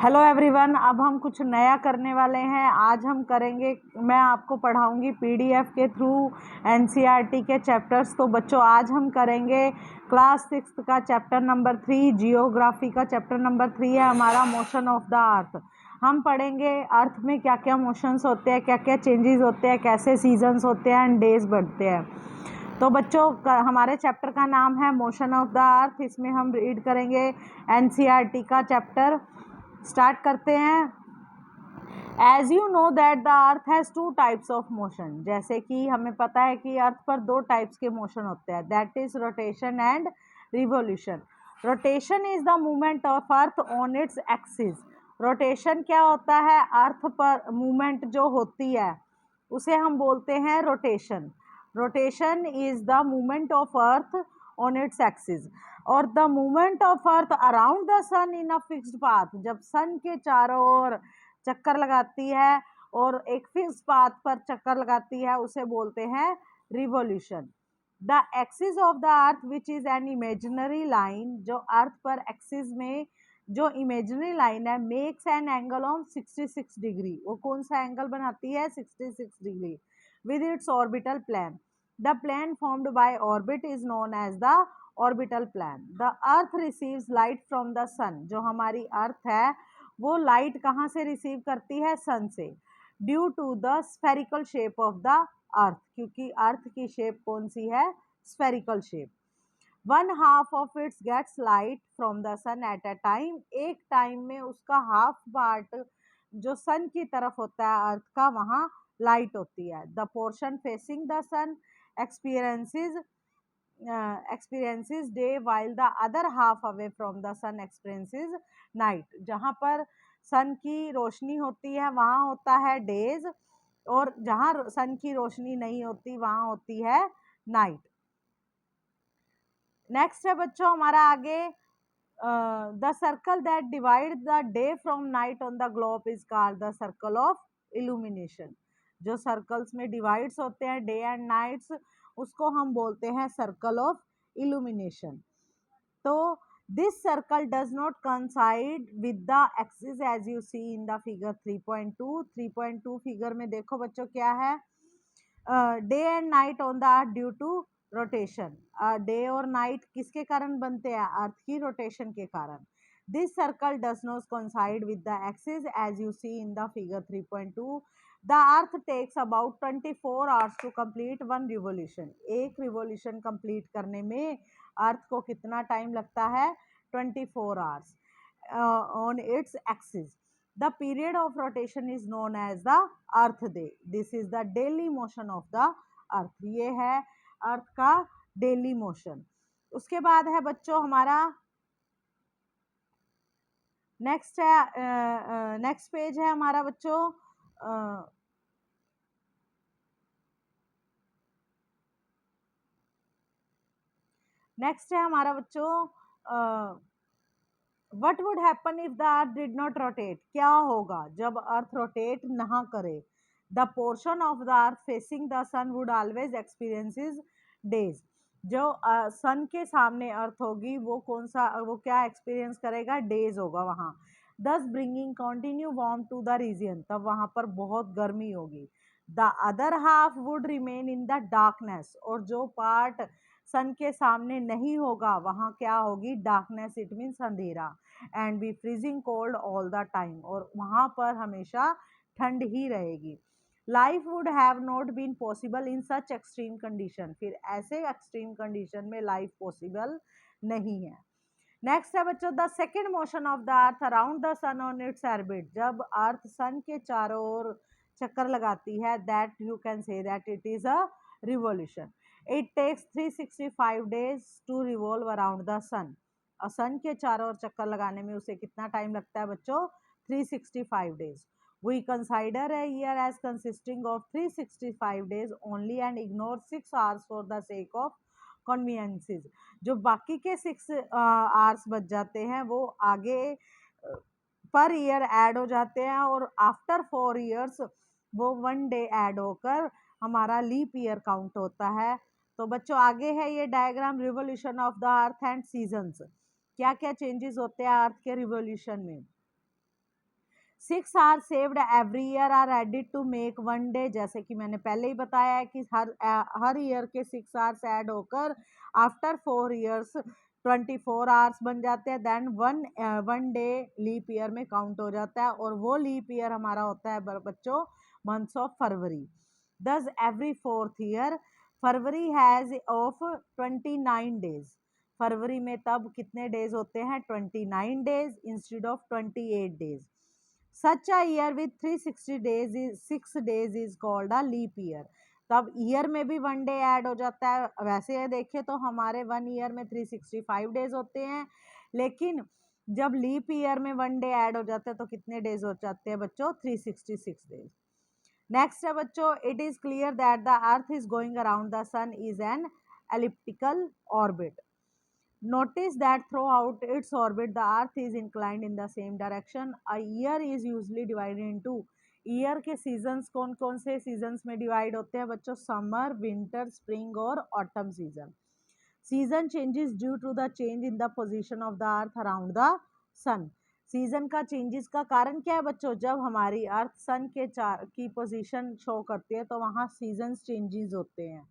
Hello everyone, अब हम कुछ नया करने वाले हैं। आज हम करेंगे, मैं आपको पढ़ाऊंगी पीडीएफ के थ्रू एनसीईआरटी के चैप्टर्स। तो बच्चों, आज हम करेंगे क्लास 6 का चैप्टर नंबर 3, जियोग्राफी का चैप्टर नंबर 3 है हमारा, मोशन ऑफ द अर्थ। हम पढ़ेंगे अर्थ में क्या क्या मोशंस होते हैं, क्या क्या चेंजेस होते हैं, कैसे सीजन्स होते हैं एंड डेज बढ़ते हैं। तो बच्चों, हमारे चैप्टर का नाम है मोशन ऑफ द अर्थ। इसमें हम रीड करेंगे एनसीईआरटी का चैप्टर। स्टार्ट करते हैं। As you know that the earth has 2 types of motion. जैसे कि हमें पता है कि अर्थ पर 2 टाइप्स के मोशन होते हैं, that is rotation and revolution. Rotation is the movement of earth on its axis. Rotation क्या होता है? अर्थ पर मूवमेंट जो होती है उसे हम बोलते हैं rotation. Rotation is the movement of earth on its axis. और the movement of earth around the sun in a fixed path. जब सन के चारों ओर चक्कर लगाती है और एक फिक्स पाथ पर चक्कर लगाती है, उसे बोलते हैं revolution. The axis of the earth which is an imaginary line. जो अर्थ पर एक्सिस में जो इमेजिनरी लाइन है, makes an angle of 66 degree. वो कौन सा एंगल बनाती है? 66 degree with its orbital plane. The plane formed by orbit is known as the orbital plane. The earth receives light from the sun. जो हमारी अर्थ है वो लाइट कहाँ से रिसीव करती है? सन से। Due to the spherical shape of the earth, क्योंकि अर्थ की शेप कौन सी है? Spherical shape. 1/2 of its gets light from the sun at a time. एक टाइम में उसका हाफ पार्ट जो सन की तरफ होता है अर्थ का, वहाँ लाइट होती है। The portion facing the sun experiences day while the other half away from the sun experiences night। जहाँ पर सन की रोशनी होती है वहाँ होता है डेज, और जहाँ सन की रोशनी नहीं होती वहाँ होती है नाइट। नेक्स्ट है बच्चों हमारा आगे, the circle that divide the day from night on the globe is called the circle of illumination. जो सर्कल्स में डिवाइड्स होते हैं डे एंड नाइट्स, उसको हम बोलते हैं सर्कल ऑफ इल्यूमिनेशन। तो this circle does not coincide with the axis as you see in the figure 3.2। 3.2 figure में देखो बच्चों क्या है? Day and night on the earth due to rotation. Day और नाइट किसके कारण बनते हैं? अर्थ की रोटेशन के कारण। This circle does not coincide with the axis as you see in the figure 3.2। The earth takes about 24 hours to complete 1 revolution. एक revolution complete करने में अर्थ को कितना टाइम लगता है? 24 hours on its axis. The period of rotation is known as the earth day. This is the daily motion of the earth. ये है अर्थ का डेली मोशन। उसके बाद है बच्चों हमारा नेक्स्ट है, नेक्स्ट पेज है हमारा बच्चों, नेक्स्ट है हमारा बच्चों, what would happen if the earth did not rotate. क्या होगा जब अर्थ रोटेट ना करे? The portion of the earth facing the sun would always experiences days. जो सन के सामने अर्थ होगी वो कौन सा, वो क्या एक्सपीरियंस करेगा? डेज होगा वहाँ। Thus bringing continue warm to the region. तब वहाँ पर बहुत गर्मी होगी। The other half would remain in the darkness. और जो पार्ट सन के सामने नहीं होगा वहाँ क्या होगी? डार्कनेस, इट मीन्स अंधेरा। And be freezing cold all the time. और वहाँ पर हमेशा ठंड ही रहेगी। Life would have not been possible in such extreme condition. फिर ऐसे एक्सट्रीम कंडीशन में लाइफ पॉसिबल नहीं है। नेक्स्ट है बच्चों, the second motion of the earth around the sun on its orbit. जब अर्थ सन के चारों ओर चक्कर लगाती है, that you can say that it is a revolution. It takes 365 days to revolve around the sun. और sun के चारों ओर चक्कर लगाने में उसे कितना टाइम लगता है बच्चों? 365 days. We consider a year as consisting of 365 days only and ignore 6 hours for the sake of conveniences। जो बाकी के 6 आवर्स बच जाते हैं वो आगे पर ईयर ऐड हो जाते हैं, और आफ्टर 4 ईयर्स वो 1 डे ऐड होकर हमारा लीप ईयर काउंट होता है। तो बच्चों आगे है ये diagram, revolution of the earth and seasons. क्या क्या चेंजेस होते हैं अर्थ के रिवोल्यूशन में? 6 hour saved every year are added to make one day, जैसे कि मैंने पहले ही बताया है कि हर ईयर के 6 आवर्स ऐड होकर आफ्टर 4 ईयर्स 24 आवर्स बन जाते हैं। Then one day leap year में काउंट हो जाता है, और वो लीप ईयर हमारा होता है बच्चों months of February. Thus every 4th year February has of 29 डेज। फरवरी में तब कितने डेज होते हैं? 29 days instead of 28 days. Such a year with 360 days is 6 days is called a leap year. तब ईयर में भी वन डे ऐड हो जाता है। वैसे ये देखें तो हमारे वन ईयर में 365 डेज होते हैं, लेकिन जब लीप ईयर में वन डे ऐड हो जाता है तो कितने डेज हो जाते हैं बच्चों? 366 डेज। नेक्स्ट है बच्चों, it is clear that the earth is going around the sun is an elliptical orbit. Notice that throughout its orbit, the Earth is inclined in the same direction. A year is usually divided into, year के seasons कौन कौन से seasons में divide होते हैं बच्चों? Summer, winter, spring और autumn season. Season changes due to the change in the position of the earth around the sun. Season का चेंजेस का कारण क्या है बच्चों? जब हमारी अर्थ सन के की पोजीशन शो करती है तो वहाँ सीजन्स चेंजेस होते हैं।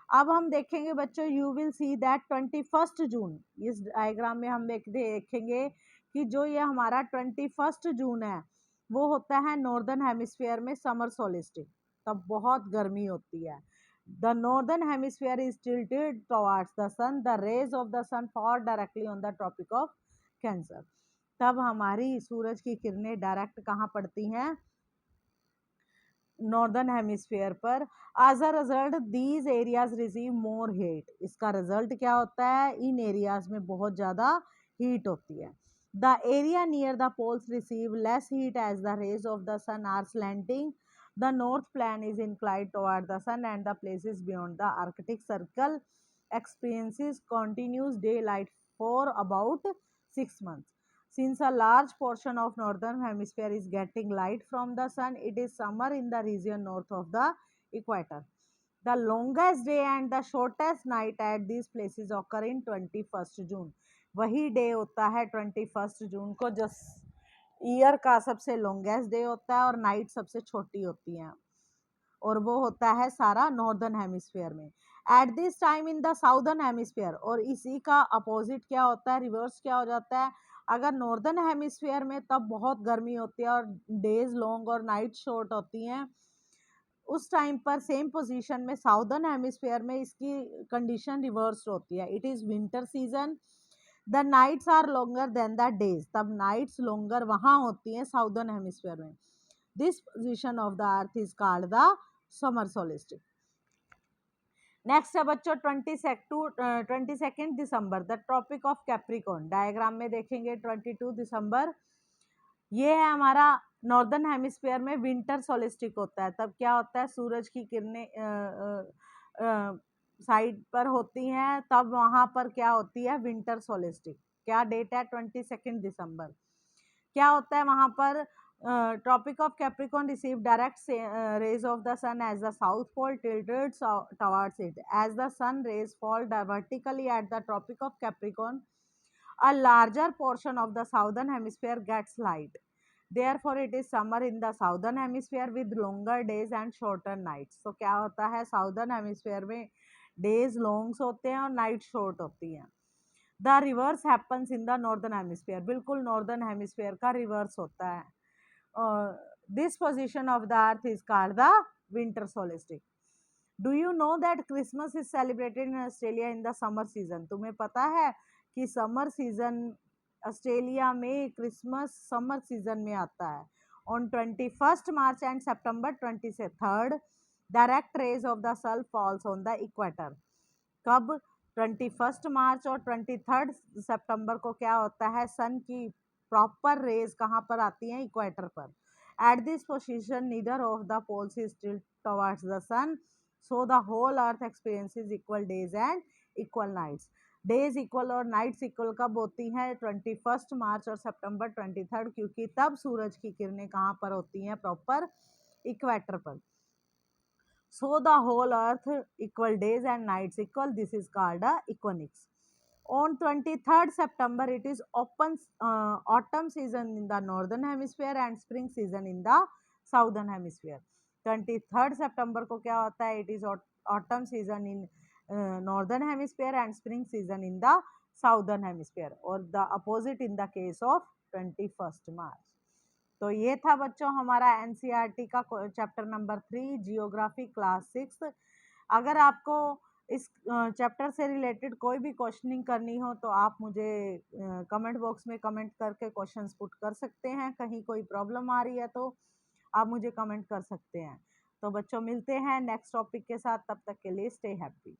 अब हम देखेंगे बच्चों, यू विल सी दैट 21 जून, इस डायग्राम में हम देखेंगे कि जो ये हमारा 21 जून है वो होता है नॉर्दर्न हेमिस्फीयर में समर सोलिस्टिक, तब बहुत गर्मी होती है। The northern hemisphere is tilted towards the sun, the rays of the sun fall directly on the tropic of cancer. तब हमारी सूरज की किरणें डायरेक्ट कहाँ पड़ती हैं? नॉर्दर्न हेमिस्फीयर पर। As a result these areas receive more heat. इसका रिजल्ट क्या होता है? इन एरियाज में बहुत ज़्यादा हीट होती है। The area near the poles receive less heat as the rays of the sun are slanting. The north plan is inclined toward the sun and the places beyond the arctic circle experiences continuous daylight for about 6 months. Since a large portion of northern hemisphere is getting light from the sun, it is summer in the region north of the equator. The longest day and the shortest night at these places occur in 21st June. वही day होता है 21 जून को, जो year का सबसे longest day होता है और नाइट सबसे छोटी होती है, और वो होता है सारा नॉर्दर्न हेमिस्फीयर में। At this time in the southern hemisphere, और इसी का अपोजिट क्या होता है? रिवर्स क्या हो जाता है? अगर नॉर्दर्न हेमिस्फीयर में तब बहुत गर्मी होती है और डेज लॉन्ग और नाइट शॉर्ट होती हैं, उस टाइम पर सेम पोजीशन में साउदर्न हेमिस्फीयर में इसकी कंडीशन रिवर्स होती है। It is winter season, the nights are longer than the days. तब नाइट्स लॉन्गर वहाँ होती हैं साउदर्न हेमिस्फीयर में। This position of the earth is called the summer solstice. Next है बच्चों 22 दिसंबर, the tropic of Capricorn. Diagram में देखेंगे 22 दिसंबर, ये है हमारा नॉर्दर्न हेमिस्फीयर में विंटर सोलिस्टिक होता है। तब क्या होता है? सूरज की किरणें साइड पर होती हैं, तब वहाँ पर क्या होती है? विंटर सोलिस्टिक। क्या डेट है? 22 दिसंबर। क्या होता है वहाँ पर? Tropic of Capricorn receive direct rays of the sun as the south pole tilted towards it. As the sun rays fall vertically at the Tropic of Capricorn, a larger portion of the southern hemisphere gets light. Therefore, it is summer in the southern hemisphere with longer days and shorter nights. So, क्या होता है? southern hemisphere में days longs होते हैं और night short होती हैं। The reverse happens in the northern hemisphere. बिल्कुल northern hemisphere का reverse होता है। This position of the earth is called the winter solstice. Do you know that Christmas is celebrated in Australia in the summer season? तुम्हें पता है कि summer season Australia में Christmas summer season में आता है। On 21st March and September 23rd, direct rays of the sun falls on the equator. कब? 21 मार्च और 23 सितंबर को क्या होता है? सन की प्रॉपर रेज कहाँ पर आती हैं? इक्वेटर पर। At this position neither of the poles is tilt towards the sun, so the whole earth experiences equal days and equal nights. Days equal और नाइट्स इक्वल कब होती हैं? 21 मार्च और सितंबर 23, क्योंकि तब सूरज की किरणें कहाँ पर होती हैं? प्रॉपर इक्वेटर पर। So the whole earth equal days and nights equal. This is called a equinox. On 23rd September, it is open autumn season in the northern hemisphere and spring season in the southern hemisphere. 23rd September को क्या होता है? It is autumn season in northern hemisphere and spring season in the southern hemisphere, or the opposite in the case of 21st March. तो ये था बच्चों हमारा NCERT का चैप्टर नंबर 3 जियोग्राफी क्लास 6। अगर आपको इस चैप्टर से रिलेटेड कोई भी क्वेश्चनिंग करनी हो तो आप मुझे कमेंट बॉक्स में कमेंट करके क्वेश्चंस पुट कर सकते हैं। कहीं कोई प्रॉब्लम आ रही है तो आप मुझे कमेंट कर सकते हैं। तो बच्चों मिलते हैं नेक्स्ट टॉपिक के साथ, तब तक के लिए स्टे हैप्पी।